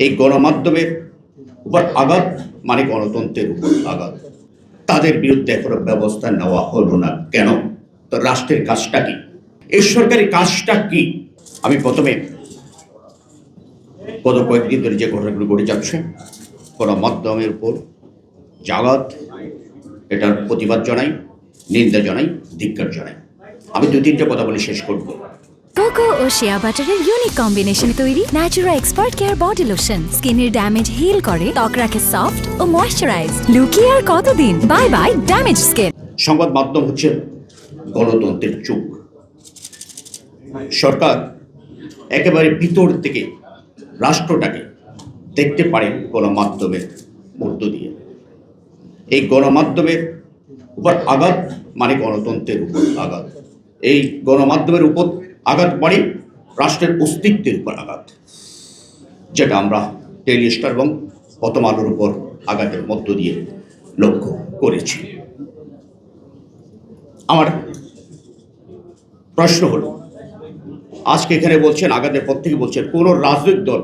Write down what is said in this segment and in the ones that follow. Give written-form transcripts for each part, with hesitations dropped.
এই গণমাধ্যমের উপর আঘাত মানে গণতন্ত্রের উপর আঘাত। তাদের বিরুদ্ধে এখনো ব্যবস্থা নেওয়া হলো না কেন? তো রাষ্ট্রের কাজটা কি, এই সরকারি কাজটা কি? আমি প্রথমে গত কয়েকদিন ধরে যে ঘটনাগুলো ঘটে যাচ্ছে গণমাধ্যমের উপর আঘাত, এটার প্রতিবাদ জানাই, নিন্দা জানাই, ধিক্কার জানাই। আমি দু তিনটা কথা বলে শেষ করব। কোকো ও শিয়া বাটারের ইউনিক কম্বিনেশনে তৈরি Natura expert care body lotion স্কিনের ড্যামেজ হিল করে, ত্বক রাখে সফট ও ময়েশ্চারাইজ। লুকিয়ে আর কতদিন? Bye bye damage skin. সংবাদ মাধ্যম হচ্ছে গণতন্ত্রের চোখ। সরকার একেবারে ভিতর থেকে রাষ্ট্রটাকে দেখতে পারে গণমাধ্যমের মধ্য দিয়ে। এই গণমাধ্যমের উপর আঘাত মানে গণতন্ত্রের উপর আঘাত। এই গণমাধ্যমের উপর আঘাত মানে রাষ্ট্রের অস্তিত্বের উপর আঘাত, যেটা আমরা ডেইলি স্টার এবং প্রথম আলোর উপর আঘাতের মধ্য দিয়ে লক্ষ্য করেছি। আমার প্রশ্ন হলো, আজকে এখানে বলছেন, আঘাতের পর থেকে বলছেন কোনো রাজনৈতিক দল,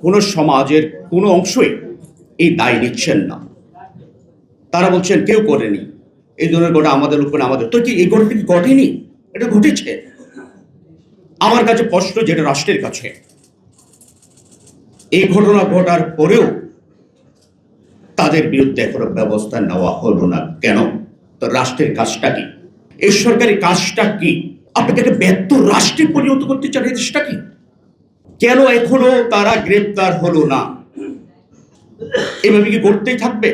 কোনো সমাজের কোনো অংশই এই দায় নিচ্ছেন না। তারা বলছেন কেউ করেনি, এই ধরনের ঘটনা আমাদের উপরে, আমাদের তো কি এই ঘটনা কি ঘটেনি? এটা ঘটেছে। আমার কাছে প্রশ্ন, যেটা রাষ্ট্রের কাছে, এই ঘটনা ঘটার পরেও তাদের বিরুদ্ধে এখনো ব্যবস্থা নেওয়া হলো না কেন? তো রাষ্ট্রের কাজটা কি, এই সরকারি কাজটা কি? আপনাকে একটা ব্যর্থ রাষ্ট্রে পরিণত করতে চান, এই দেশটা কি? কেন এখনো তারা গ্রেপ্তার হলো না? এভাবে কি করতেই থাকবে?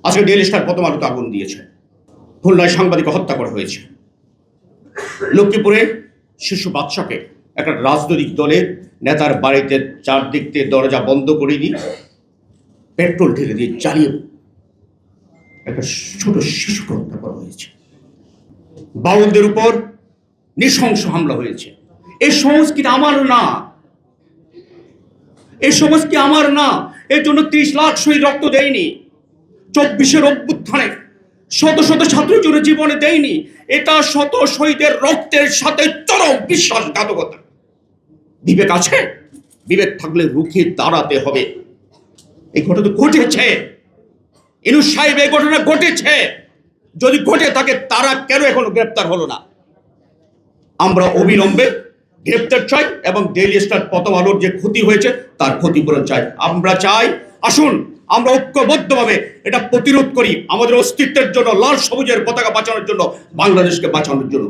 আজকে ডেইলি স্টার প্রথম আলোতে আগুন দিয়েছে, খুলনায় সাংবাদিক হত্যা করা হয়েছে, লক্ষ্মীপুরে শিশু বাচ্চাকে একটা রাজনৈতিক দলের নেতার বাড়িতে চারদিক দিয়ে দরজা বন্ধ করে দিয়ে পেট্রোল ঢেলে দিয়ে জ্বালিয়ে একটা ছোট শিশুকে হত্যা করা হয়েছে। বাউলদের উপর নৃশংস হামলা হয়েছে। এই সংস্কৃতি আমার না, এই সংস্কৃতি আমার না। এর জন্য 30 লাখ শহীদ রক্ত দেয়নি, 24-এর অভ্যুত্থানে শত শত ছাত্রের জন্য জীবনে দেয়নি। এটা শত শহীদের রক্তের সাথে চরম বিশ্বাসঘাতকতা। বিবেক আছে? বিবেক থাকলে রুখে দাঁড়াতে হবে। এই ঘটনা ঘটেছে, ইনুস সাহেব, এই ঘটনা ঘটেছে। যদি ঘটে থাকে, তারা কেন এখনো গ্রেপ্তার হলো না? আমরা অবিলম্বে গ্রেপ্তার চাই এবং ডেইলি স্টার প্রথম আলোর যে ক্ষতি হয়েছে তার ক্ষতিপূরণ চাই। আমরা চাই, আসুন আমরা ঐক্যবদ্ধভাবে এটা প্রতিরোধ করি, আমাদের অস্তিত্বের জন্য, লাল সবুজের পতাকা বাঁচানোর জন্য, বাংলাদেশকে বাঁচানোর জন্য।